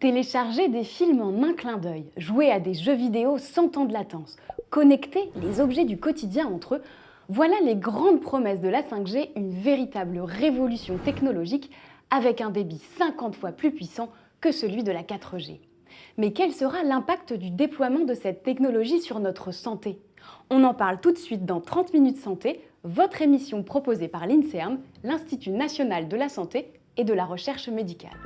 Télécharger des films en un clin d'œil, jouer à des jeux vidéo sans temps de latence, connecter les objets du quotidien entre eux, voilà les grandes promesses de la 5G, une véritable révolution technologique avec un débit 50 fois plus puissant que celui de la 4G. Mais quel sera l'impact du déploiement de cette technologie sur notre santé? On en parle tout de suite dans 30 minutes santé, votre émission proposée par l'INSERM, l'Institut national de la santé et de la recherche médicale.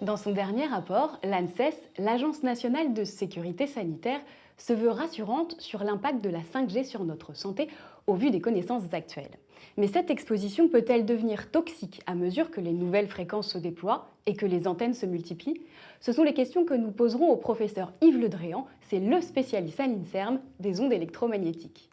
Dans son dernier rapport, l'ANSES, l'Agence nationale de sécurité sanitaire, se veut rassurante sur l'impact de la 5G sur notre santé au vu des connaissances actuelles. Mais cette exposition peut-elle devenir toxique à mesure que les nouvelles fréquences se déploient et que les antennes se multiplient? Ce sont les questions que nous poserons au professeur Yves Le Dréan, c'est le spécialiste à l'INSERM des ondes électromagnétiques.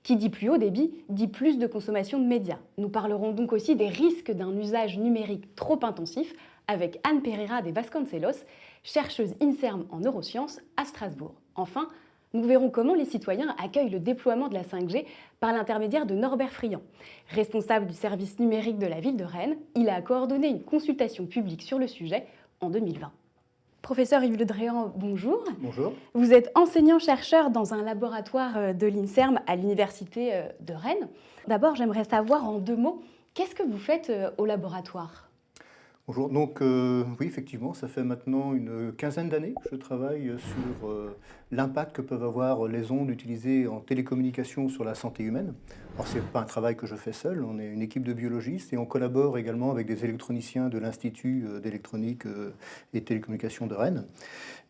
Qui dit plus haut débit, dit plus de consommation de médias. Nous parlerons donc aussi des risques d'un usage numérique trop intensif avec Anne Pereira de Vasconcelos, chercheuse INSERM en neurosciences à Strasbourg. Enfin, nous verrons comment les citoyens accueillent le déploiement de la 5G par l'intermédiaire de Norbert Friand. Responsable du service numérique de la ville de Rennes, il a coordonné une consultation publique sur le sujet en 2020. Professeur Yves Le Dréan, bonjour. Bonjour. Vous êtes enseignant-chercheur dans un laboratoire de l'INSERM à l'université de Rennes. D'abord, j'aimerais savoir en 2 mots, qu'est-ce que vous faites au laboratoire ? Bonjour. Donc, oui, effectivement, ça fait maintenant une quinzaine d'années que je travaille sur l'impact que peuvent avoir les ondes utilisées en télécommunication sur la santé humaine. Alors, ce n'est pas un travail que je fais seul, on est une équipe de biologistes et on collabore également avec des électroniciens de l'Institut d'électronique et télécommunication de Rennes.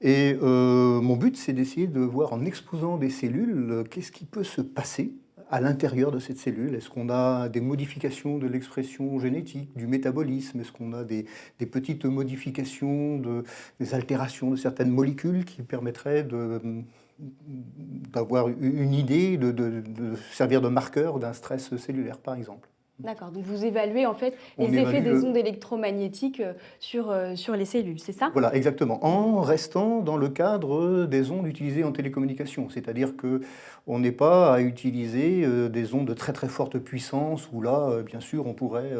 Et mon but, c'est d'essayer de voir en exposant des cellules, qu'est-ce qui peut se passer à l'intérieur de cette cellule. Est-ce qu'on a des modifications de l'expression génétique, du métabolisme? Est-ce qu'on a des petites modifications, des altérations de certaines molécules qui permettraient d'avoir une idée, de servir de marqueur d'un stress cellulaire, par exemple? D'accord, donc vous évaluez en fait les effets des ondes électromagnétiques sur les cellules, c'est ça? Voilà, exactement, en restant dans le cadre des ondes utilisées en télécommunication. C'est-à-dire qu'on n'est pas à utiliser des ondes de très très forte puissance où là, bien sûr, on pourrait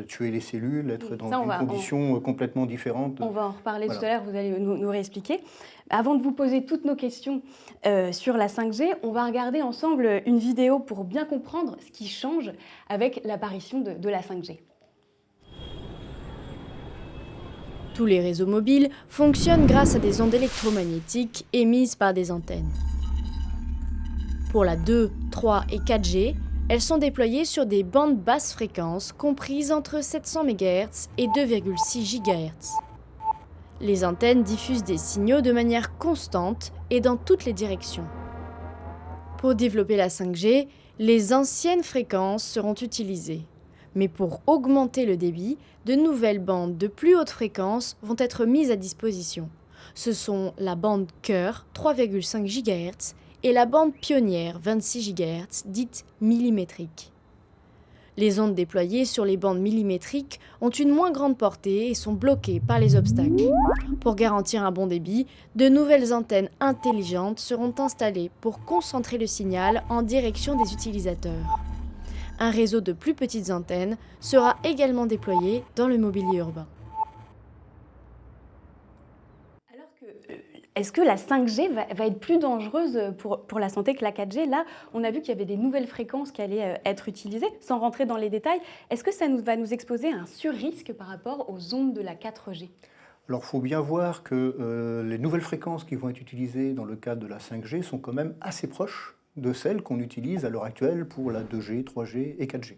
tuer les cellules, être dans une condition complètement différente. On va en reparler tout à l'heure, vous allez nous réexpliquer. Avant de vous poser toutes nos questions sur la 5G, on va regarder ensemble une vidéo pour bien comprendre ce qui change avec l'apparition de la 5G. Tous les réseaux mobiles fonctionnent grâce à des ondes électromagnétiques émises par des antennes. Pour la 2, 3 et 4G, elles sont déployées sur des bandes basse fréquence comprises entre 700 MHz et 2,6 GHz. Les antennes diffusent des signaux de manière constante et dans toutes les directions. Pour développer la 5G, les anciennes fréquences seront utilisées. Mais pour augmenter le débit, de nouvelles bandes de plus haute fréquence vont être mises à disposition. Ce sont la bande cœur 3,5 GHz et la bande pionnière 26 GHz, dite millimétrique. Les ondes déployées sur les bandes millimétriques ont une moins grande portée et sont bloquées par les obstacles. Pour garantir un bon débit, de nouvelles antennes intelligentes seront installées pour concentrer le signal en direction des utilisateurs. Un réseau de plus petites antennes sera également déployé dans le mobilier urbain. Est-ce que la 5G va être plus dangereuse pour la santé que la 4G? Là, on a vu qu'il y avait des nouvelles fréquences qui allaient être utilisées. Sans rentrer dans les détails, est-ce que ça va nous exposer à un surrisque par rapport aux ondes de la 4G? Alors, il faut bien voir que les nouvelles fréquences qui vont être utilisées dans le cadre de la 5G sont quand même assez proches de celles qu'on utilise à l'heure actuelle pour la 2G, 3G et 4G.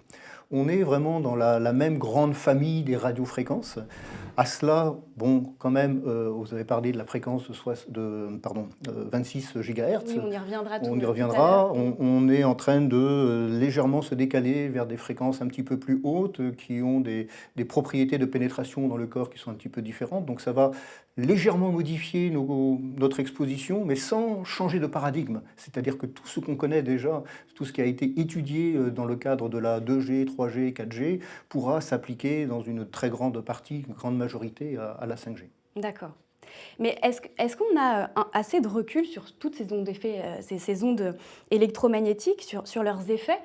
On est vraiment dans la même grande famille des radiofréquences. À cela, bon, quand même, vous avez parlé de la fréquence de 26 GHz. Oui, on y reviendra tout On y à reviendra. l'heure. On est en train de légèrement se décaler vers des fréquences un petit peu plus hautes qui ont des propriétés de pénétration dans le corps qui sont un petit peu différentes. Donc ça va légèrement modifier notre exposition, mais sans changer de paradigme. C'est-à-dire que tout ce qu'on connaît déjà, tout ce qui a été étudié dans le cadre de la 2G, 3G, 4G, pourra s'appliquer dans une très grande partie, une grande majorité à la 5G. D'accord. Mais est-ce qu'on a assez de recul sur toutes ces ondes électromagnétiques, sur leurs effets?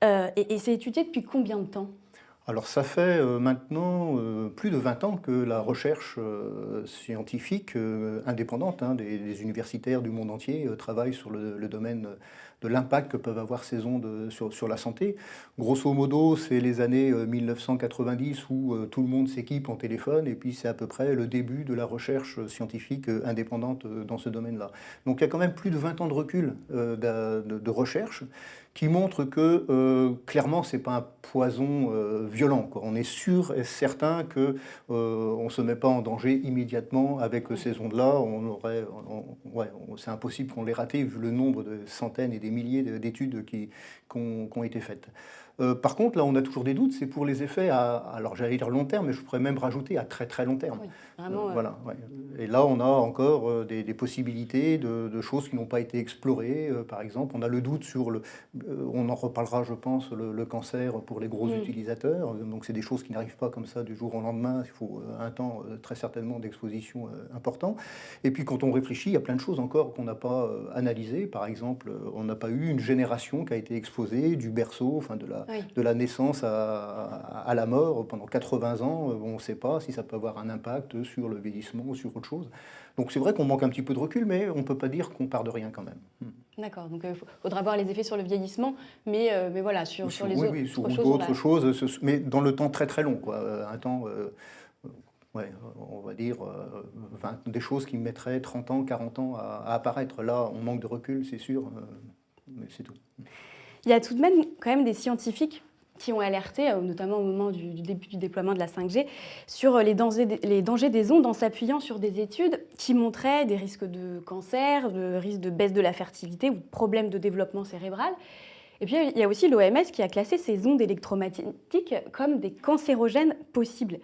Et c'est étudié depuis combien de temps? Alors ça fait maintenant plus de 20 ans que la recherche scientifique indépendante, hein, des universitaires du monde entier travaillent sur le domaine de l'impact que peuvent avoir ces ondes sur la santé. Grosso modo, c'est les années 1990 où tout le monde s'équipe en téléphone et puis c'est à peu près le début de la recherche scientifique indépendante dans ce domaine-là. Donc il y a quand même plus de 20 ans de recul de recherche qui montre que clairement c'est pas un poison violent, quoi. On est sûr et certain que on se met pas en danger immédiatement avec ces ondes-là. C'est impossible qu'on les rate vu le nombre de centaines et des milliers d'études qui ont été faites. Par contre, là, on a toujours des doutes, c'est pour les effets alors j'allais dire long terme, mais je pourrais même rajouter à très très long terme. Oui, vraiment, Voilà, ouais. Et là, on a encore des possibilités de choses qui n'ont pas été explorées. Par exemple, on a le doute sur on en reparlera, je pense, le cancer pour les gros utilisateurs. Donc, c'est des choses qui n'arrivent pas comme ça du jour au lendemain. Il faut un temps très certainement d'exposition important. Et puis, quand on réfléchit, il y a plein de choses encore qu'on n'a pas analysées. Par exemple, on n'a pas eu une génération qui a été exposée du berceau, enfin de la naissance à la mort pendant 80 ans. On ne sait pas si ça peut avoir un impact sur le vieillissement ou sur autre chose. Donc c'est vrai qu'on manque un petit peu de recul, mais on ne peut pas dire qu'on part de rien quand même. D'accord, donc il faudra voir les effets sur le vieillissement, mais voilà, sur les autres choses, mais dans le temps très très long, quoi. Un temps, on va dire, des choses qui mettraient 30 ans, 40 ans à apparaître. Là, on manque de recul, c'est sûr, mais c'est tout. Il y a tout de même quand même des scientifiques qui ont alerté, notamment au moment du début du déploiement de la 5G, sur les dangers des ondes en s'appuyant sur des études qui montraient des risques de cancer, de risques de baisse de la fertilité ou de problèmes de développement cérébral. Et puis il y a aussi l'OMS qui a classé ces ondes électromagnétiques comme des cancérogènes possibles.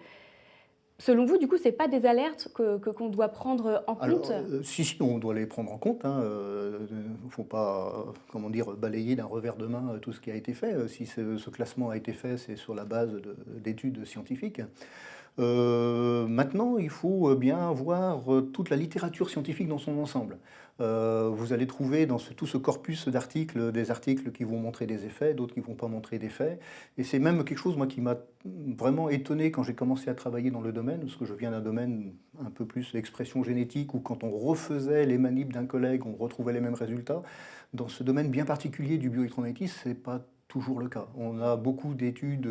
Selon vous, du coup, ce n'est pas des alertes qu'on doit prendre en compte? Si, on doit les prendre en compte. Il ne faut pas balayer d'un revers de main tout ce qui a été fait. Si ce classement a été fait, c'est sur la base d'études scientifiques. Maintenant, il faut bien voir toute la littérature scientifique dans son ensemble. Vous allez trouver dans tout ce corpus d'articles, des articles qui vont montrer des effets, d'autres qui ne vont pas montrer d'effets. Et c'est même quelque chose, moi, qui m'a vraiment étonné quand j'ai commencé à travailler dans le domaine, parce que je viens d'un domaine un peu plus expression génétique, où quand on refaisait les manips d'un collègue, on retrouvait les mêmes résultats. Dans ce domaine bien particulier du bioélectromagnétisme, ce n'est pas toujours le cas. On a beaucoup d'études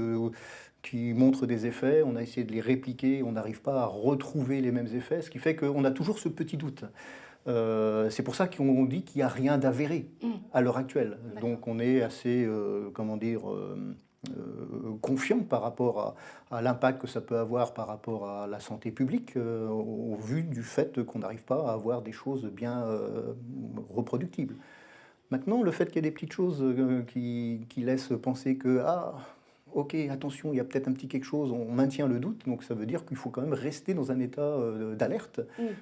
qui montrent des effets, on a essayé de les répliquer, on n'arrive pas à retrouver les mêmes effets, ce qui fait qu'on a toujours ce petit doute. C'est pour ça qu'on dit qu'il n'y a rien d'avéré à l'heure actuelle. Donc on est assez, confiant par rapport à l'impact que ça peut avoir par rapport à la santé publique, au vu du fait qu'on n'arrive pas à avoir des choses bien reproductibles. Maintenant, le fait qu'il y ait des petites choses qui laissent penser que ok, attention, il y a peut-être un petit quelque chose, on maintient le doute, donc ça veut dire qu'il faut quand même rester dans un état d'alerte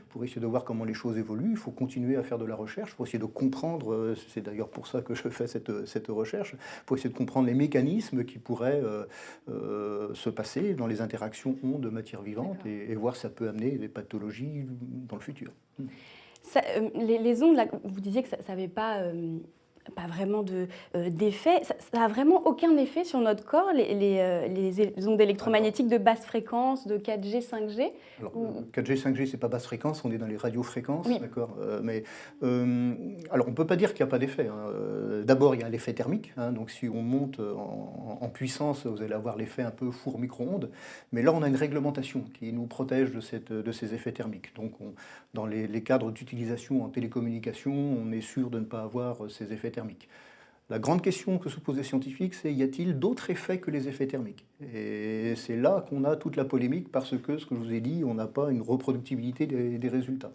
pour essayer de voir comment les choses évoluent. Il faut continuer à faire de la recherche pour essayer de comprendre, c'est d'ailleurs pour ça que je fais cette recherche, pour essayer de comprendre les mécanismes qui pourraient se passer dans les interactions ondes matière vivante et voir si ça peut amener des pathologies dans le futur. Les ondes, là, vous disiez que ça n'avait pas vraiment d'effet. Ça n'a vraiment aucun effet sur notre corps, les ondes électromagnétiques de basse fréquence, de 4G, 5G? Alors, 4G, 5G, c'est pas basse fréquence, on est dans les radiofréquences, oui. D'accord. Alors, on ne peut pas dire qu'il n'y a pas d'effet. D'abord, il y a l'effet thermique. Donc, si on monte en puissance, vous allez avoir l'effet un peu four micro-ondes. Mais là, on a une réglementation qui nous protège de ces effets thermiques. Donc, dans les cadres d'utilisation en télécommunication, on est sûr de ne pas avoir ces effets thermiques. La grande question que se posent les scientifiques, c'est y a-t-il d'autres effets que les effets thermiques? Et c'est là qu'on a toute la polémique parce que, ce que je vous ai dit, on n'a pas une reproductibilité des résultats.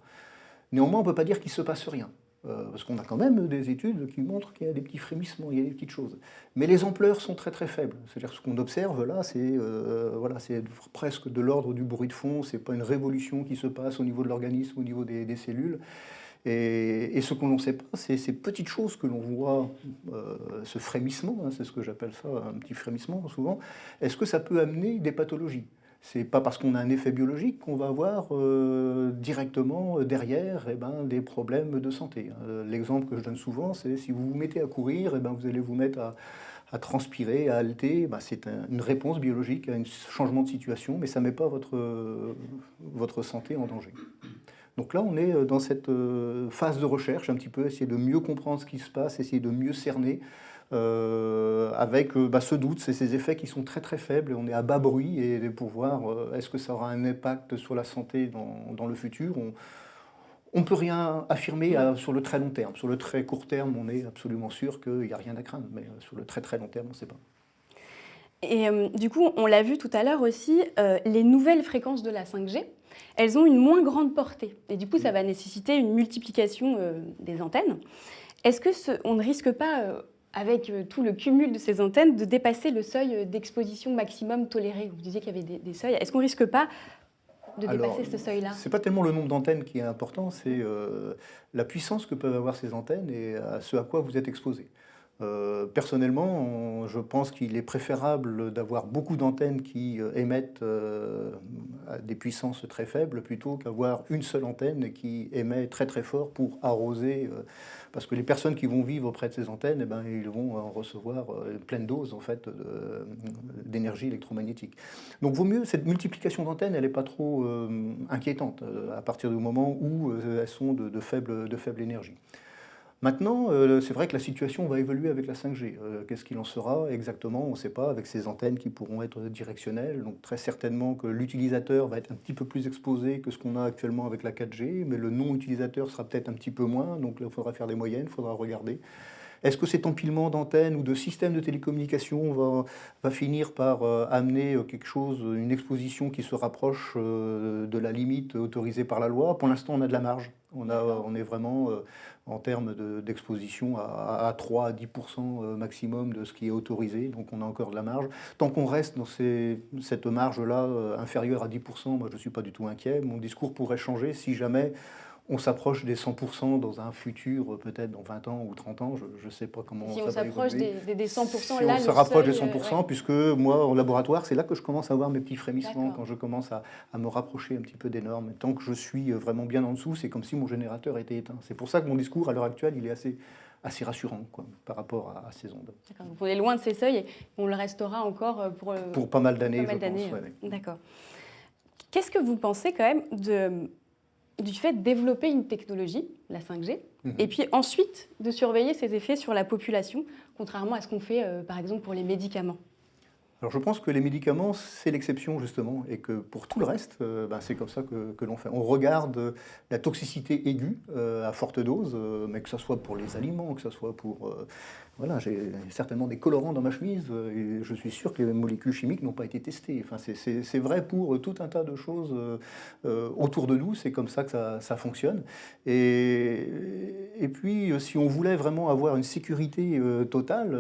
Néanmoins, on ne peut pas dire qu'il ne se passe rien. Parce qu'on a quand même des études qui montrent qu'il y a des petits frémissements, il y a des petites choses. Mais les ampleurs sont très très faibles. C'est-à-dire ce qu'on observe là, c'est presque de l'ordre du bruit de fond, c'est pas une révolution qui se passe au niveau de l'organisme, au niveau des cellules. Et ce qu'on ne sait pas, c'est ces petites choses que l'on voit, ce frémissement, c'est ce que j'appelle ça, un petit frémissement souvent, est-ce que ça peut amener des pathologies? C'est pas parce qu'on a un effet biologique qu'on va avoir directement derrière des problèmes de santé. L'exemple que je donne souvent, c'est si vous vous mettez à courir, vous allez vous mettre à transpirer, à halter, c'est une réponse biologique à un changement de situation, mais ça ne met pas votre santé en danger. Donc là, on est dans cette phase de recherche, un petit peu, essayer de mieux comprendre ce qui se passe, essayer de mieux cerner, avec ce doute, c'est ces effets qui sont très très faibles, on est à bas bruit, et pour voir est-ce que ça aura un impact sur la santé dans le futur. On ne peut rien affirmer sur le très long terme. Sur le très court terme, on est absolument sûr qu'il n'y a rien à craindre, mais sur le très très long terme, on ne sait pas. Et du coup, on l'a vu tout à l'heure aussi, les nouvelles fréquences de la 5G, elles ont une moins grande portée. Et du coup, ça va nécessiter une multiplication des antennes. Est-ce qu'on ne risque pas, avec tout le cumul de ces antennes, de dépasser le seuil d'exposition maximum toléré? Vous disiez qu'il y avait des seuils. Est-ce qu'on ne risque pas de dépasser ce seuil-là? Ce n'est pas tellement le nombre d'antennes qui est important, c'est la puissance que peuvent avoir ces antennes et à ce à quoi vous êtes exposé. Personnellement, je pense qu'il est préférable d'avoir beaucoup d'antennes qui émettent à des puissances très faibles plutôt qu'avoir une seule antenne qui émet très très fort pour arroser. Parce que les personnes qui vont vivre près de ces antennes, ils vont en recevoir une pleine dose en fait, d'énergie électromagnétique. Donc vaut mieux, cette multiplication d'antennes, elle n'est pas trop inquiétante à partir du moment où elles sont de faible énergie. Maintenant, c'est vrai que la situation va évoluer avec la 5G. Qu'est-ce qu'il en sera exactement? On ne sait pas, avec ces antennes qui pourront être directionnelles. Donc très certainement que l'utilisateur va être un petit peu plus exposé que ce qu'on a actuellement avec la 4G, mais le non-utilisateur sera peut-être un petit peu moins. Donc là, il faudra faire des moyennes, il faudra regarder. Est-ce que cet empilement d'antennes ou de systèmes de télécommunication va finir par amener quelque chose, une exposition qui se rapproche de la limite autorisée par la loi? Pour l'instant, on a de la marge. On est vraiment en termes d'exposition à 3 à 10% maximum de ce qui est autorisé, donc on a encore de la marge. Tant qu'on reste dans cette marge-là inférieure à 10%, moi je ne suis pas du tout inquiet. Mon discours pourrait changer si jamais on s'approche des 100% dans un futur, peut-être dans 20 ans ou 30 ans, je ne sais pas comment ça va évoluer. Si on s'approche des 100%, si là, on se rapproche des 100%, ouais. Puisque moi, en laboratoire, c'est là que je commence à avoir mes petits frémissements, quand je commence à me rapprocher un petit peu des normes. Tant que je suis vraiment bien en dessous, c'est comme si mon générateur était éteint. C'est pour ça que mon discours, à l'heure actuelle, il est assez rassurant par rapport à ces ondes. D'accord, donc on est loin de ces seuils et on le restera encore pour pas mal d'années, je pense. Ouais. D'accord. Qu'est-ce que vous pensez quand même du fait de développer une technologie, la 5G, et puis ensuite de surveiller ses effets sur la population, contrairement à ce qu'on fait par exemple pour les médicaments? Alors je pense que les médicaments, c'est l'exception justement, et que pour tout le reste, c'est comme ça que l'on fait. On regarde la toxicité aiguë à forte dose, mais que ce soit pour les aliments, que ce soit pour... Voilà, j'ai certainement des colorants dans ma chemise, et je suis sûr que les molécules chimiques n'ont pas été testées. Enfin, c'est vrai pour tout un tas de choses autour de nous, c'est comme ça que ça fonctionne. Et puis, si on voulait vraiment avoir une sécurité totale,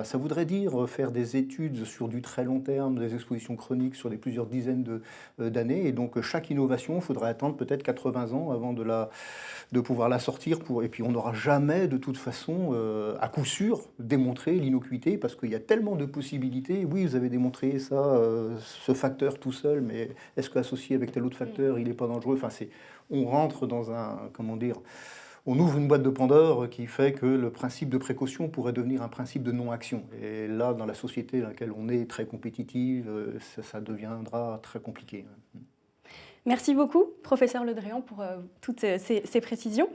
ça voudrait dire faire des études sur du très long terme, des expositions chroniques sur plusieurs dizaines d'années. Et donc, chaque innovation, il faudrait attendre peut-être 80 ans avant de pouvoir la sortir. Et puis, on n'aura jamais, de toute façon, à coup sûr, démontré l'innocuité, parce qu'il y a tellement de possibilités. Oui, vous avez démontré ça, ce facteur tout seul, mais est-ce qu'associé avec tel autre facteur, il n'est pas dangereux? Enfin, on rentre dans on ouvre une boîte de Pandore qui fait que le principe de précaution pourrait devenir un principe de non-action. Et là, dans la société dans laquelle on est très compétitive, ça deviendra très compliqué. Merci beaucoup, professeur Le Dréan, pour toutes ces précisions.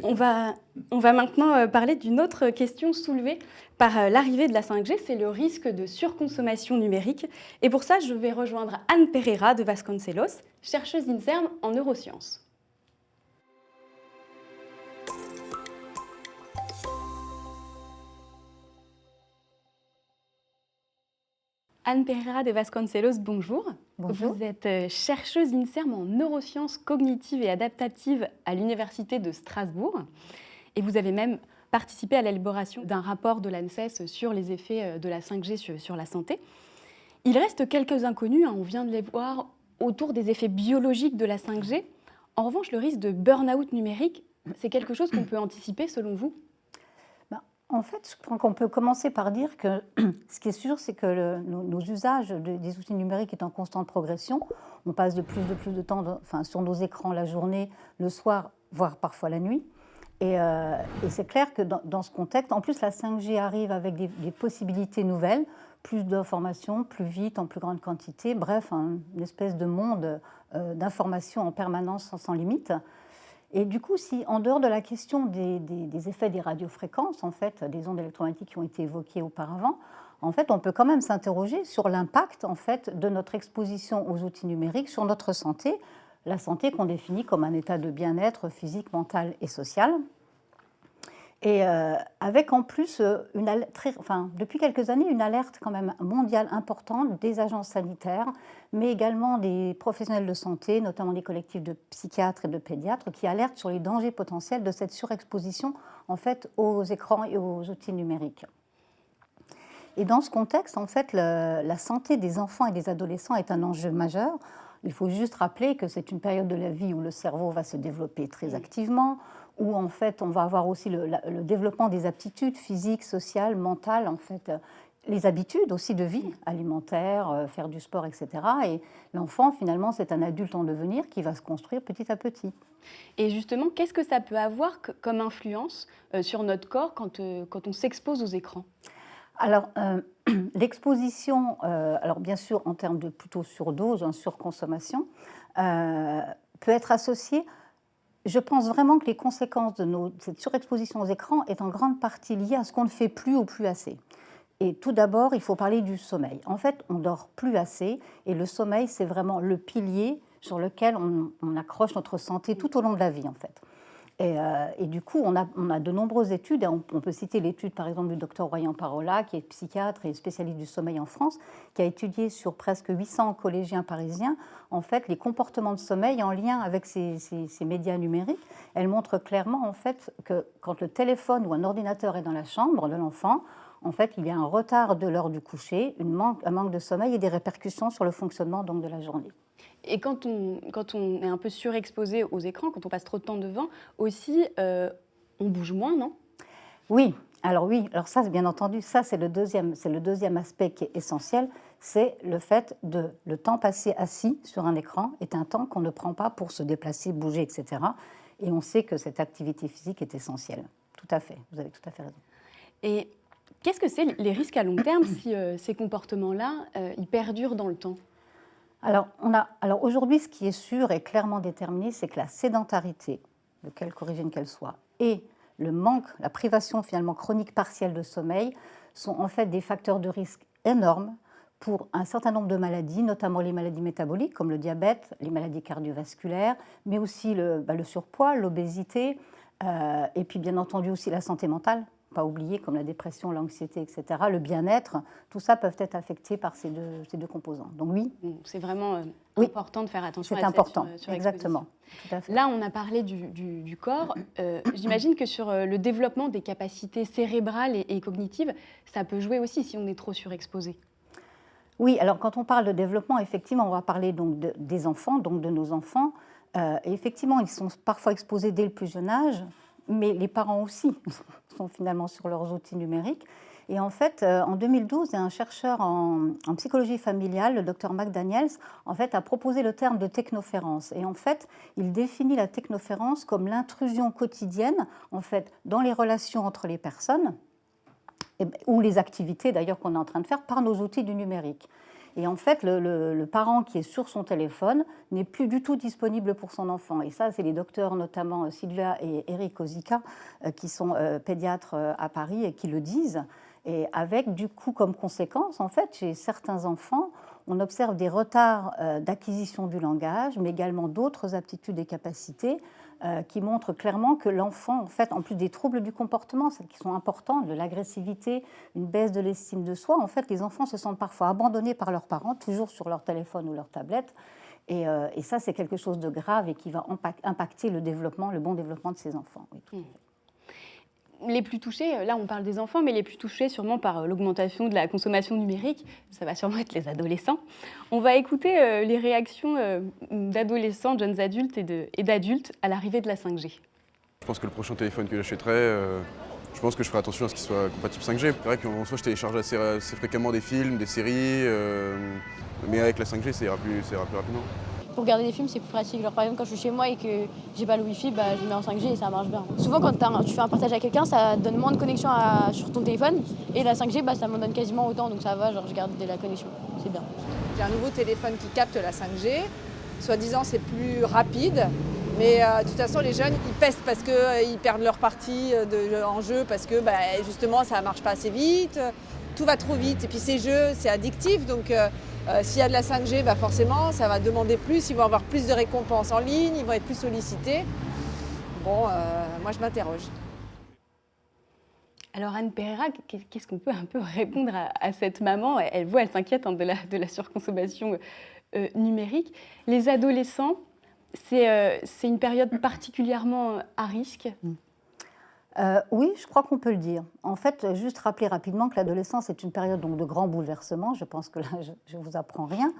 On va maintenant parler d'une autre question soulevée par l'arrivée de la 5G, c'est le risque de surconsommation numérique. Et pour ça, je vais rejoindre Anne Pereira de Vasconcelos, chercheuse INSERM en neurosciences. Anne Pereira de Vasconcelos, bonjour. Bonjour. Vous êtes chercheuse INSERM en neurosciences cognitives et adaptatives à l'Université de Strasbourg. Et vous avez même participé à l'élaboration d'un rapport de l'ANSES sur les effets de la 5G sur la santé. Il reste quelques inconnus, on vient de les voir, autour des effets biologiques de la 5G. En revanche, le risque de burn-out numérique, c'est quelque chose qu'on peut anticiper selon vous ? En fait, je crois qu'on peut commencer par dire que ce qui est sûr, c'est que nos usages des outils numériques est en constante progression. On passe de plus de temps sur nos écrans la journée, le soir, voire parfois la nuit. Et c'est clair que dans ce contexte, en plus la 5G arrive avec des possibilités nouvelles, plus d'informations, plus vite, en plus grande quantité, bref, une espèce de monde d'informations en permanence sans limite. Et du coup, si en dehors de la question des effets des radiofréquences, en fait, des ondes électromagnétiques qui ont été évoquées auparavant, en fait, on peut quand même s'interroger sur l'impact en fait, de notre exposition aux outils numériques sur notre santé, la santé qu'on définit comme un état de bien-être physique, mental et social. Et avec en plus, depuis quelques années, une alerte quand même mondiale importante des agences sanitaires, mais également des professionnels de santé, notamment des collectifs de psychiatres et de pédiatres, qui alertent sur les dangers potentiels de cette surexposition en fait, aux écrans et aux outils numériques. Et dans ce contexte, en fait, la santé des enfants et des adolescents est un enjeu majeur. Il faut juste rappeler que c'est une période de la vie où le cerveau va se développer très activement, où en fait on va avoir aussi le développement des aptitudes physiques, sociales, mentales, en fait, les habitudes aussi de vie, alimentaire, faire du sport, etc. Et l'enfant, finalement, c'est un adulte en devenir qui va se construire petit à petit. Et justement, qu'est-ce que ça peut avoir comme influence sur notre corps quand on s'expose aux écrans ? Alors, l'exposition, alors bien sûr en termes de plutôt surdose, surconsommation, peut être associée. Je pense vraiment que les conséquences de cette surexposition aux écrans est en grande partie liée à ce qu'on ne fait plus ou plus assez. Et tout d'abord, il faut parler du sommeil. En fait, on dort plus assez et le sommeil, c'est vraiment le pilier sur lequel on accroche notre santé tout au long de la vie, en fait. Et du coup, on a de nombreuses études. On peut citer l'étude, par exemple, du docteur Royan Parola, qui est psychiatre et spécialiste du sommeil en France, qui a étudié sur presque 800 collégiens parisiens, en fait, les comportements de sommeil en lien avec ces médias numériques. Elle montre clairement, en fait, que quand le téléphone ou un ordinateur est dans la chambre de l'enfant, en fait, il y a un retard de l'heure du coucher, un manque de sommeil et des répercussions sur le fonctionnement donc, de la journée. Et quand on est un peu surexposé aux écrans, quand on passe trop de temps devant, aussi, on bouge moins, non ? Oui, alors ça, bien entendu, ça c'est le deuxième aspect qui est essentiel, c'est le fait de le temps passé assis sur un écran est un temps qu'on ne prend pas pour se déplacer, bouger, etc. Et on sait que cette activité physique est essentielle. Tout à fait, vous avez tout à fait raison. Et qu'est-ce que c'est les risques à long terme si ces comportements-là, ils perdurent dans le temps ? Alors aujourd'hui, ce qui est sûr et clairement déterminé, c'est que la sédentarité, de quelque origine qu'elle soit, et le manque, la privation finalement chronique partielle de sommeil sont en fait des facteurs de risque énormes pour un certain nombre de maladies, notamment les maladies métaboliques comme le diabète, les maladies cardiovasculaires, mais aussi le surpoids, l'obésité, et puis bien entendu aussi la santé mentale. Pas oublier, comme la dépression, l'anxiété, etc., le bien-être, tout ça peuvent être affectés par ces deux composants. Donc oui. C'est vraiment important de faire attention à cette surexposition. Exactement. Tout à fait. Là, on a parlé du corps. J'imagine que sur le développement des capacités cérébrales et cognitives, ça peut jouer aussi si on est trop surexposé. Oui, alors quand on parle de développement, effectivement, on va parler donc des enfants, donc de nos enfants. Et effectivement, ils sont parfois exposés dès le plus jeune âge, mais les parents aussi sont finalement sur leurs outils numériques. Et en fait, en 2012, un chercheur en psychologie familiale, le Dr McDaniels, en fait, a proposé le terme de technoférence. Et en fait, il définit la technoférence comme l'intrusion quotidienne, en fait, dans les relations entre les personnes, ou les activités d'ailleurs qu'on est en train de faire par nos outils du numérique. Et en fait, le parent qui est sur son téléphone n'est plus du tout disponible pour son enfant. Et ça, c'est les docteurs, notamment Sylvia et Eric Ozika, qui sont pédiatres à Paris et qui le disent. Et avec, du coup, comme conséquence, en fait, chez certains enfants, on observe des retards d'acquisition du langage, mais également d'autres aptitudes et capacités qui montrent clairement que l'enfant, en fait, en plus des troubles du comportement, celles qui sont importantes, de l'agressivité, une baisse de l'estime de soi, en fait, les enfants se sentent parfois abandonnés par leurs parents, toujours sur leur téléphone ou leur tablette. Et ça, c'est quelque chose de grave et qui va impacter le bon développement de ces enfants. Oui, tout à fait. Les plus touchés, là on parle des enfants, mais les plus touchés sûrement par l'augmentation de la consommation numérique, ça va sûrement être les adolescents. On va écouter les réactions d'adolescents, de jeunes adultes et d'adultes à l'arrivée de la 5G. Je pense que le prochain téléphone que j'achèterai, je pense que je ferai attention à ce qu'il soit compatible 5G. C'est vrai qu'en soi je télécharge assez fréquemment des films, des séries, mais avec la 5G ça ira plus rapidement. pour regarder des films, c'est plus pratique. Genre, par exemple, quand je suis chez moi et que j'ai pas le Wi-Fi, bah, je le mets en 5G et ça marche bien. Souvent, quand tu fais un partage à quelqu'un, ça donne moins de connexion sur ton téléphone. Et la 5G, bah, ça m'en donne quasiment autant, donc ça va, genre, je garde de la connexion. C'est bien. J'ai un nouveau téléphone qui capte la 5G. Soi-disant, c'est plus rapide. Mais de toute façon, les jeunes, ils pestent parce qu'ils perdent leur partie en jeu, parce que justement, ça ne marche pas assez vite. Tout va trop vite. Et puis ces jeux, c'est addictif. Donc s'il y a de la 5G, forcément, ça va demander plus. Ils vont avoir plus de récompenses en ligne, ils vont être plus sollicités. Bon, moi, je m'interroge. Alors Anne Pereira, qu'est-ce qu'on peut un peu répondre à cette maman? Elle voit, elle s'inquiète de la surconsommation numérique. Les adolescents, c'est une période particulièrement à risque. Oui, je crois qu'on peut le dire. En fait, juste rappeler rapidement que l'adolescence est une période donc, de grands bouleversements. Je pense que là, je ne vous apprends rien.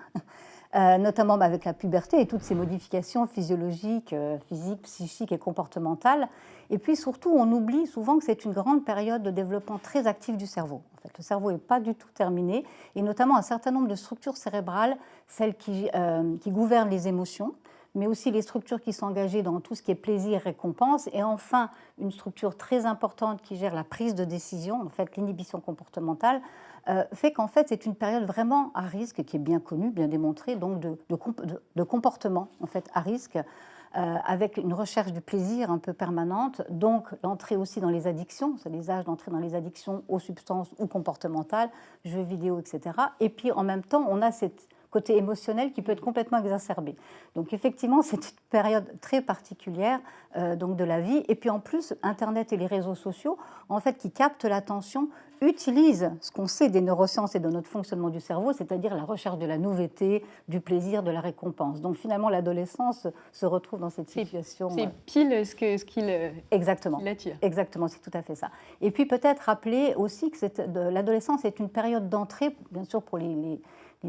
Notamment avec la puberté et toutes ces modifications physiologiques, physiques, psychiques et comportementales. Et puis surtout, on oublie souvent que c'est une grande période de développement très actif du cerveau. En fait, le cerveau n'est pas du tout terminé, et notamment un certain nombre de structures cérébrales, celles qui gouvernent les émotions, mais aussi les structures qui sont engagées dans tout ce qui est plaisir, récompense, et enfin une structure très importante qui gère la prise de décision, en fait l'inhibition comportementale, fait qu'en fait c'est une période vraiment à risque, qui est bien connue, bien démontrée, donc de comportement en fait à risque, avec une recherche du plaisir un peu permanente, donc l'entrée aussi dans les addictions, c'est les âges d'entrée dans les addictions aux substances ou comportementales, jeux vidéo, etc. Et puis en même temps, on a cette côté émotionnel qui peut être complètement exacerbé. Donc effectivement, c'est une période très particulière donc de la vie. Et puis en plus, Internet et les réseaux sociaux, en fait, qui captent l'attention, utilisent ce qu'on sait des neurosciences et de notre fonctionnement du cerveau, c'est-à-dire la recherche de la nouveauté, du plaisir, de la récompense. Donc finalement, l'adolescence se retrouve dans cette situation. C'est pile ce qui Exactement. l'attire. Exactement, c'est tout à fait ça. Et puis peut-être rappeler aussi que l'adolescence est une période d'entrée, bien sûr pour les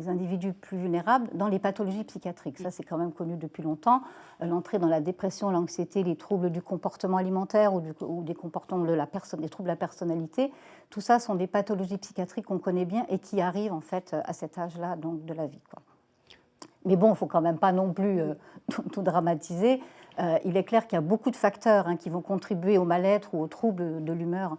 individus plus vulnérables, dans les pathologies psychiatriques. Ça, c'est quand même connu depuis longtemps. L'entrée dans la dépression, l'anxiété, les troubles du comportement alimentaire ou des comportements des troubles de la personnalité, tout ça sont des pathologies psychiatriques qu'on connaît bien et qui arrivent en fait à cet âge-là donc, de la vie, quoi. Mais bon, il ne faut quand même pas non plus tout dramatiser. Il est clair qu'il y a beaucoup de facteurs qui vont contribuer au mal-être ou aux troubles de l'humeur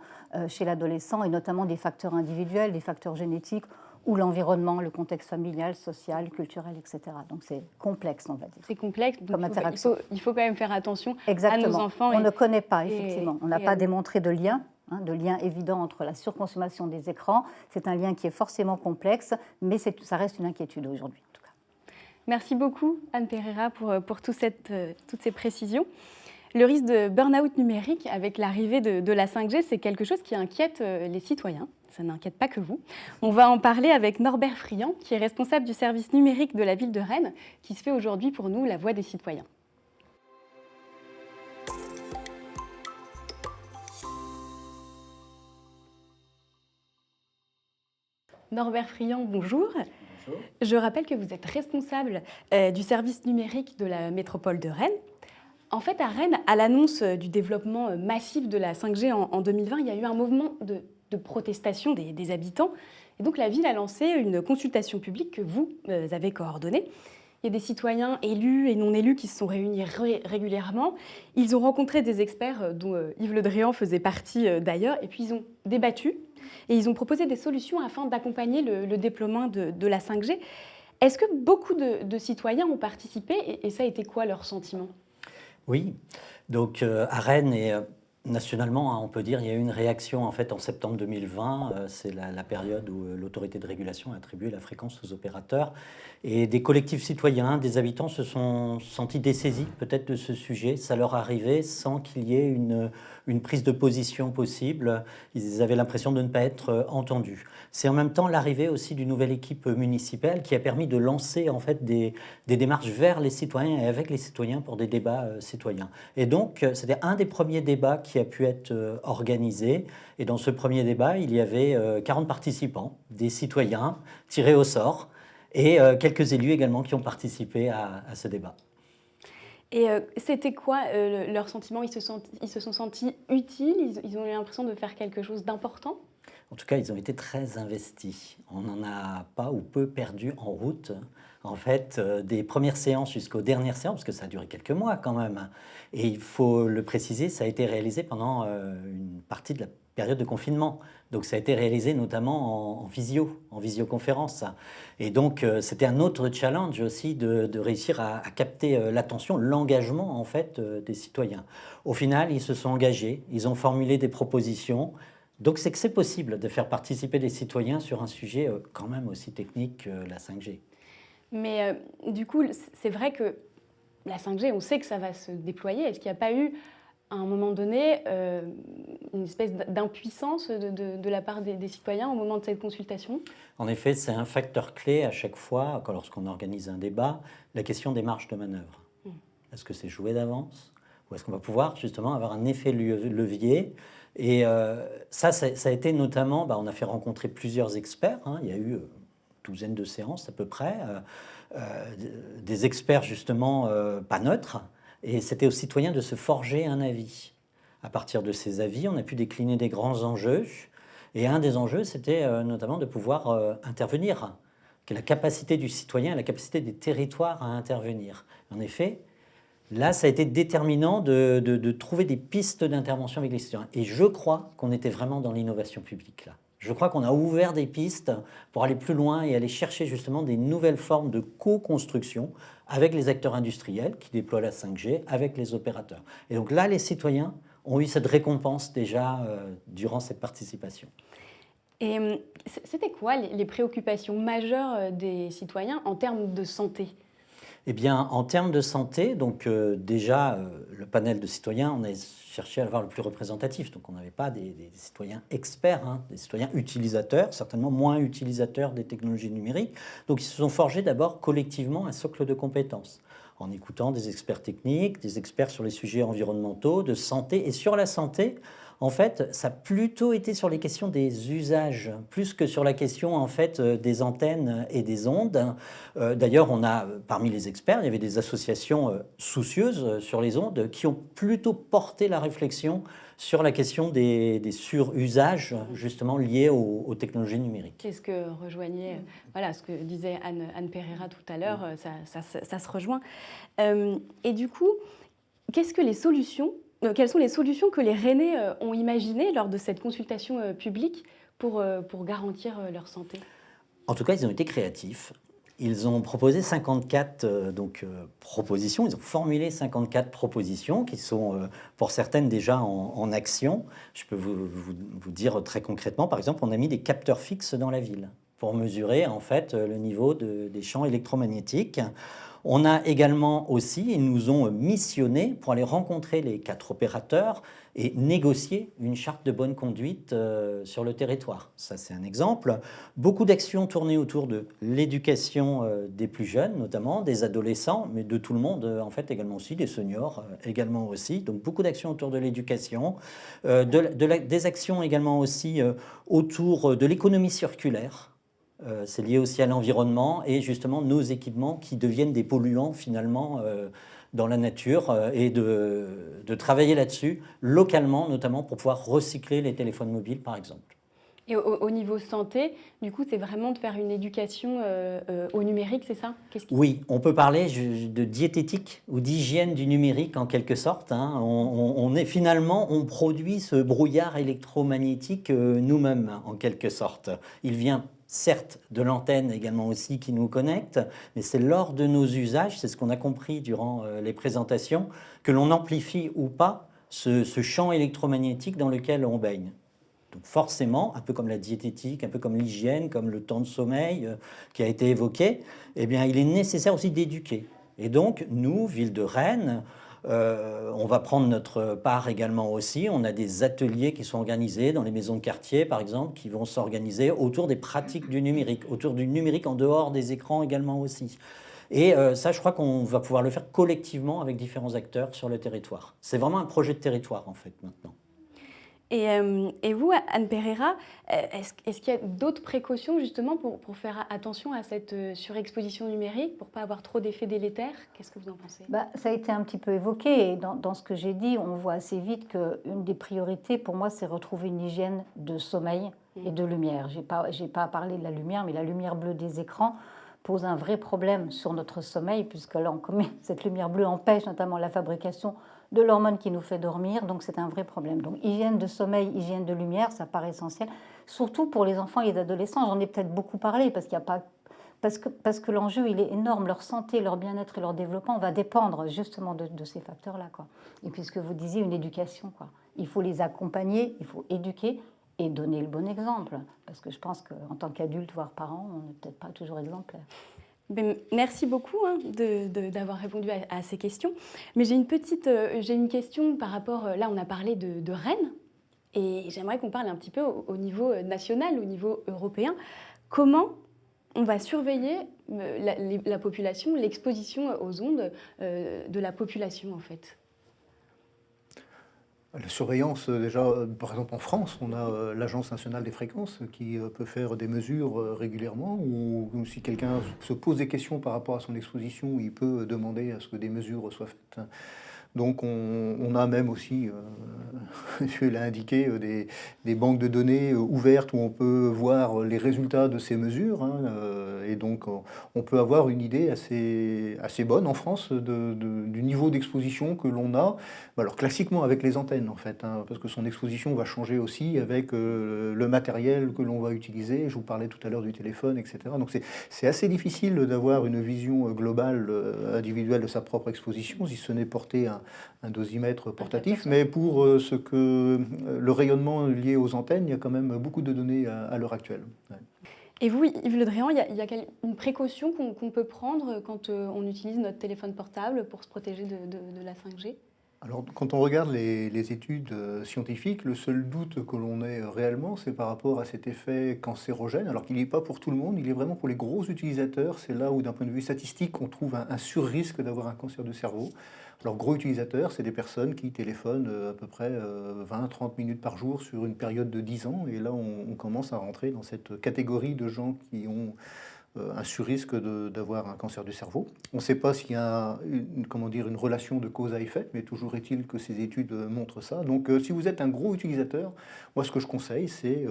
chez l'adolescent, et notamment des facteurs individuels, des facteurs génétiques, ou l'environnement, le contexte familial, social, culturel, etc. Donc c'est complexe, on va dire. C'est complexe, donc comme interaction. Il faut quand même faire attention Exactement. à nos enfants. On ne connaît pas, effectivement. On n'a pas démontré de lien évident entre la surconsommation des écrans. C'est un lien qui est forcément complexe, mais ça reste une inquiétude aujourd'hui, en tout cas. Merci beaucoup, Anne Pereira, pour toutes ces précisions. Le risque de burn-out numérique avec l'arrivée de la 5G, c'est quelque chose qui inquiète les citoyens. Ça n'inquiète pas que vous. On va en parler avec Norbert Friand, qui est responsable du service numérique de la ville de Rennes, qui se fait aujourd'hui pour nous la voix des citoyens. Norbert Friand, bonjour. Bonjour. Je rappelle que vous êtes responsable du service numérique de la métropole de Rennes. En fait, à Rennes, à l'annonce du développement massif de la 5G en 2020, il y a eu un mouvement de protestation des habitants. Et donc, la ville a lancé une consultation publique que vous avez coordonnée. Il y a des citoyens élus et non élus qui se sont réunis régulièrement. Ils ont rencontré des experts dont Yves Le Drian faisait partie d'ailleurs. Et puis, ils ont débattu et ils ont proposé des solutions afin d'accompagner le déploiement de la 5G. Est-ce que beaucoup de citoyens ont participé et ça a été quoi leur sentiment ? Oui, donc à Rennes et nationalement, on peut dire, il y a eu une réaction en fait en septembre 2020. C'est la période où l'autorité de régulation a attribué la fréquence aux opérateurs. Et des collectifs citoyens, des habitants se sont sentis dessaisis peut-être de ce sujet. Ça leur arrivait sans qu'il y ait une prise de position possible. Ils avaient l'impression de ne pas être entendus. C'est en même temps l'arrivée aussi d'une nouvelle équipe municipale qui a permis de lancer en fait des démarches vers les citoyens et avec les citoyens pour des débats citoyens. Et donc, c'était un des premiers débats qui a pu être organisé. Et dans ce premier débat, il y avait 40 participants, des citoyens tirés au sort et quelques élus également qui ont participé à ce débat. Et c'était quoi leur sentiment? Ils se sont sentis utiles? Ils ont eu l'impression de faire quelque chose d'important? En tout cas, ils ont été très investis. On n'en a pas ou peu perdu en route. En fait, des premières séances jusqu'aux dernières séances, parce que ça a duré quelques mois quand même. Et il faut le préciser, ça a été réalisé pendant une partie de la période de confinement. Donc ça a été réalisé notamment en visioconférence. Et donc c'était un autre challenge aussi de réussir à capter l'attention, l'engagement en fait des citoyens. Au final, ils se sont engagés, ils ont formulé des propositions. Donc c'est que c'est possible de faire participer les citoyens sur un sujet quand même aussi technique que la 5G. Mais du coup, c'est vrai que la 5G, on sait que ça va se déployer. Est-ce qu'il n'y a pas eu, à un moment donné, une espèce d'impuissance de la part des citoyens au moment de cette consultation? En effet, c'est un facteur clé à chaque fois, lorsqu'on organise un débat, la question des marges de manœuvre. Est-ce que c'est joué d'avance? Ou est-ce qu'on va pouvoir justement avoir un effet levier? Et ça a été notamment, on a fait rencontrer plusieurs experts, il y a eu une douzaine de séances à peu près, des experts justement pas neutres, et c'était aux citoyens de se forger un avis. À partir de ces avis, on a pu décliner des grands enjeux, et un des enjeux, c'était notamment de pouvoir intervenir, que la capacité du citoyen, la capacité des territoires à intervenir. En effet, là, ça a été déterminant de trouver des pistes d'intervention avec les citoyens. Et je crois qu'on était vraiment dans l'innovation publique, là. Je crois qu'on a ouvert des pistes pour aller plus loin et aller chercher justement des nouvelles formes de co-construction avec les acteurs industriels qui déploient la 5G, avec les opérateurs. Et donc là, les citoyens ont eu cette récompense déjà durant cette participation. Et c'était quoi les préoccupations majeures des citoyens en termes de santé? Eh bien, en termes de santé, donc déjà, le panel de citoyens, on a cherché à avoir le plus représentatif. Donc, on n'avait pas des citoyens experts, des citoyens utilisateurs, certainement moins utilisateurs des technologies numériques. Donc, ils se sont forgés d'abord collectivement un socle de compétences, en écoutant des experts techniques, des experts sur les sujets environnementaux, de santé. Et sur la santé, en fait, ça a plutôt été sur les questions des usages, plus que sur la question en fait des antennes et des ondes. D'ailleurs, on a parmi les experts, il y avait des associations soucieuses sur les ondes qui ont plutôt porté la réflexion sur la question des surusages justement liés aux technologies numériques. C'est ce que rejoignait, voilà, ce que disait Anne Pereira tout à l'heure, ça se rejoint. Et du coup, quelles sont les solutions que les Rennais ont imaginées lors de cette consultation publique pour garantir leur santé? En tout cas, ils ont été créatifs. Ils ont proposé 54 propositions. Ils ont formulé 54 propositions qui sont, pour certaines, déjà en action. Je peux vous dire très concrètement, par exemple, on a mis des capteurs fixes dans la ville pour mesurer en fait le niveau des champs électromagnétiques. On a également aussi, ils nous ont missionné pour aller rencontrer les 4 opérateurs et négocier une charte de bonne conduite sur le territoire. Ça, c'est un exemple. Beaucoup d'actions tournées autour de l'éducation des plus jeunes, notamment des adolescents, mais de tout le monde, en fait, également aussi, des seniors également aussi. Donc, beaucoup d'actions autour de l'éducation. Des actions également aussi autour de l'économie circulaire. C'est lié aussi à l'environnement et justement nos équipements qui deviennent des polluants finalement dans la nature et de travailler là-dessus localement notamment pour pouvoir recycler les téléphones mobiles par exemple. Et au niveau santé, du coup, c'est vraiment de faire une éducation au numérique, c'est ça? Oui, on peut parler de diététique ou d'hygiène du numérique en quelque sorte. On produit ce brouillard électromagnétique nous-mêmes en quelque sorte. Il vient certes de l'antenne également aussi qui nous connecte, mais c'est lors de nos usages, c'est ce qu'on a compris durant les présentations, que l'on amplifie ou pas ce champ électromagnétique dans lequel on baigne. Donc forcément, un peu comme la diététique, un peu comme l'hygiène, comme le temps de sommeil qui a été évoqué, eh bien, il est nécessaire aussi d'éduquer. Et donc, nous, Ville de Rennes, on va prendre notre part également aussi. On a des ateliers qui sont organisés dans les maisons de quartier, par exemple, qui vont s'organiser autour des pratiques du numérique, autour du numérique en dehors des écrans également aussi. Et ça, je crois qu'on va pouvoir le faire collectivement avec différents acteurs sur le territoire. C'est vraiment un projet de territoire, en fait, maintenant. Et vous, Anne Pereira, est-ce qu'il y a d'autres précautions justement pour faire attention à cette surexposition numérique, pour ne pas avoir trop d'effets délétères? Qu'est-ce que vous en pensez? Ça a été un petit peu évoqué, et dans ce que j'ai dit, on voit assez vite qu'une des priorités pour moi, c'est retrouver une hygiène de sommeil et de lumière. J'ai pas parlé de la lumière, mais la lumière bleue des écrans pose un vrai problème sur notre sommeil, puisque là, cette lumière bleue empêche notamment la fabrication de l'hormone qui nous fait dormir, donc c'est un vrai problème. Donc hygiène de sommeil, hygiène de lumière, ça paraît essentiel, surtout pour les enfants et les adolescents. J'en ai peut-être beaucoup parlé, parce que l'enjeu, il est énorme. Leur santé, leur bien-être et leur développement va dépendre justement de ces facteurs-là, quoi. Et puis ce que vous disiez, une éducation, quoi. Il faut les accompagner, il faut éduquer et donner le bon exemple. Parce que je pense qu'en tant qu'adulte, voire parent, on n'est peut-être pas toujours exemplaire. Merci beaucoup d'avoir répondu à ces questions. Mais j'ai une question par rapport, là on a parlé de Rennes, et j'aimerais qu'on parle un petit peu au niveau national, au niveau européen. Comment on va surveiller la population, l'exposition aux ondes de la population en fait? La surveillance, déjà, par exemple en France, on a l'Agence nationale des fréquences qui peut faire des mesures régulièrement, ou si quelqu'un se pose des questions par rapport à son exposition, il peut demander à ce que des mesures soient faites. Donc on a même aussi, je l'ai indiqué, des banques de données ouvertes où on peut voir les résultats de ces mesures, hein, et donc on peut avoir une idée assez bonne en France du niveau d'exposition que l'on a, alors classiquement avec les antennes en fait, hein, parce que son exposition va changer aussi avec le matériel que l'on va utiliser. Je vous parlais tout à l'heure du téléphone, etc. Donc c'est assez difficile d'avoir une vision globale, individuelle de sa propre exposition, si ce n'est porté un dosimètre portatif, mais pour le rayonnement lié aux antennes, il y a quand même beaucoup de données à l'heure actuelle. Ouais. Et vous, Yves Le Dréan, il y a une précaution qu'on peut prendre quand on utilise notre téléphone portable pour se protéger de la 5G? Alors, quand on regarde les études scientifiques, le seul doute que l'on ait réellement, c'est par rapport à cet effet cancérogène, alors qu'il n'est pas pour tout le monde, il est vraiment pour les gros utilisateurs. C'est là où, d'un point de vue statistique, on trouve un sur-risque d'avoir un cancer du cerveau. Alors, gros utilisateurs, c'est des personnes qui téléphonent à peu près 20-30 minutes par jour sur une période de 10 ans. Et là, on commence à rentrer dans cette catégorie de gens qui ont un sur-risque d'avoir un cancer du cerveau. On ne sait pas s'il y a une relation de cause à effet, mais toujours est-il que ces études montrent ça. Donc si vous êtes un gros utilisateur, moi ce que je conseille, c'est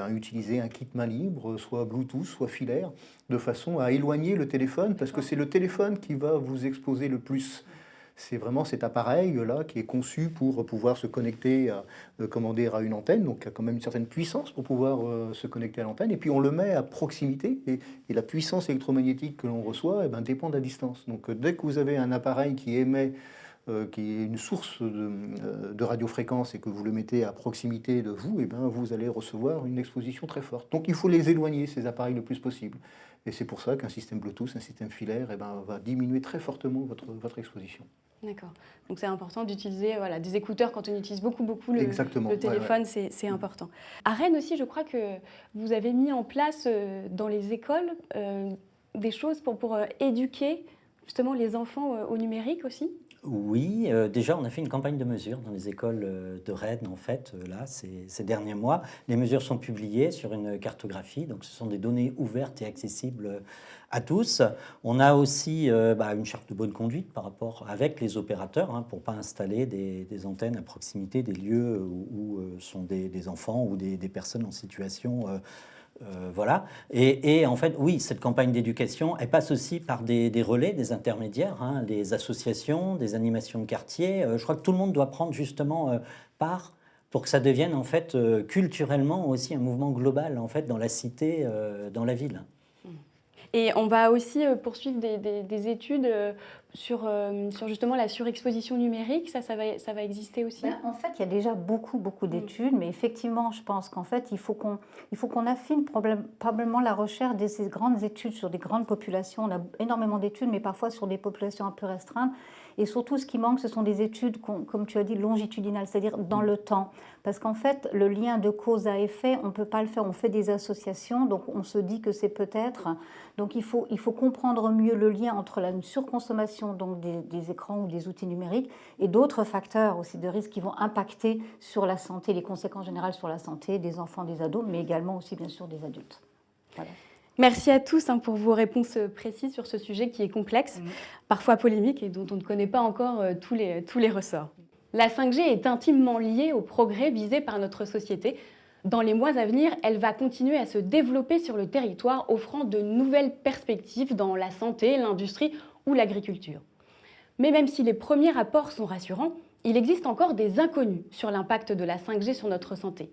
utiliser un kit main libre, soit Bluetooth, soit filaire, de façon à éloigner le téléphone, parce que c'est le téléphone qui va vous exposer le plus. C'est vraiment cet appareil-là qui est conçu pour pouvoir se connecter à une antenne, donc il y a quand même une certaine puissance pour pouvoir se connecter à l'antenne, et puis on le met à proximité, et la puissance électromagnétique que l'on reçoit dépend de la distance. Donc dès que vous avez un appareil qui émet, qui est une source de radiofréquence, et que vous le mettez à proximité de vous, vous allez recevoir une exposition très forte. Donc il faut les éloigner, ces appareils, le plus possible. Et c'est pour ça qu'un système Bluetooth, un système filaire, va diminuer très fortement votre exposition. D'accord. Donc c'est important d'utiliser des écouteurs quand on utilise beaucoup le téléphone, ouais. C'est important. À Rennes aussi, je crois que vous avez mis en place dans les écoles des choses pour éduquer justement les enfants au numérique aussi. Oui, déjà on a fait une campagne de mesures dans les écoles de Rennes en fait, là, ces derniers mois. Les mesures sont publiées sur une cartographie, donc ce sont des données ouvertes et accessibles à tous. On a aussi une charte de bonne conduite par rapport avec les opérateurs, pour ne pas installer des antennes à proximité des lieux où sont des enfants ou des personnes en situation... voilà. Et en fait, oui, cette campagne d'éducation, elle passe aussi par des relais, des intermédiaires, des associations, des animations de quartier. Je crois que tout le monde doit prendre justement part pour que ça devienne en fait culturellement aussi un mouvement global en fait dans la cité, dans la ville. Et on va aussi poursuivre des études sur justement la surexposition numérique. Ça va exister aussi. En fait, il y a déjà beaucoup d'études, mais effectivement, je pense qu'en fait, il faut qu'on affine probablement la recherche de ces grandes études sur des grandes populations. On a énormément d'études, mais parfois sur des populations un peu restreintes. Et surtout, ce qui manque, ce sont des études, comme tu as dit, longitudinales, c'est-à-dire dans le temps. Parce qu'en fait, le lien de cause à effet, on ne peut pas le faire. On fait des associations, donc on se dit que c'est peut-être. Donc il faut comprendre mieux le lien entre la surconsommation donc des écrans ou des outils numériques et d'autres facteurs aussi de risque qui vont impacter sur la santé, les conséquences générales sur la santé des enfants, des ados, mais également aussi bien sûr des adultes. Voilà. Merci à tous pour vos réponses précises sur ce sujet qui est complexe, parfois polémique et dont on ne connaît pas encore tous les ressorts. La 5G est intimement liée au progrès visé par notre société. Dans les mois à venir, elle va continuer à se développer sur le territoire, offrant de nouvelles perspectives dans la santé, l'industrie ou l'agriculture. Mais même si les premiers rapports sont rassurants, il existe encore des inconnus sur l'impact de la 5G sur notre santé.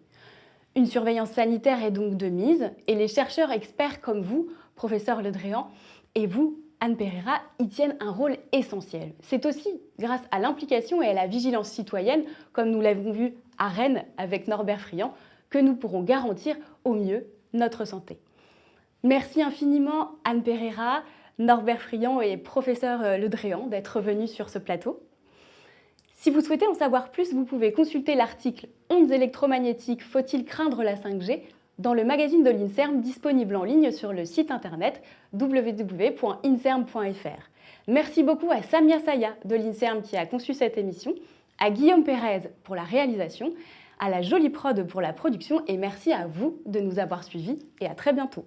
Une surveillance sanitaire est donc de mise et les chercheurs experts comme vous, professeur Le Dréan, et vous, Anne Pereira, y tiennent un rôle essentiel. C'est aussi grâce à l'implication et à la vigilance citoyenne, comme nous l'avons vu à Rennes avec Norbert Friand, que nous pourrons garantir au mieux notre santé. Merci infiniment Anne Pereira, Norbert Friand et professeur Le Dréan d'être venus sur ce plateau. Si vous souhaitez en savoir plus, vous pouvez consulter l'article « Ondes électromagnétiques, faut-il craindre la 5G ?» dans le magazine de l'INSERM disponible en ligne sur le site internet www.inserm.fr. Merci beaucoup à Samia Saya de l'INSERM qui a conçu cette émission, à Guillaume Pérez pour la réalisation, à la Jolie Prod pour la production et merci à vous de nous avoir suivis et à très bientôt.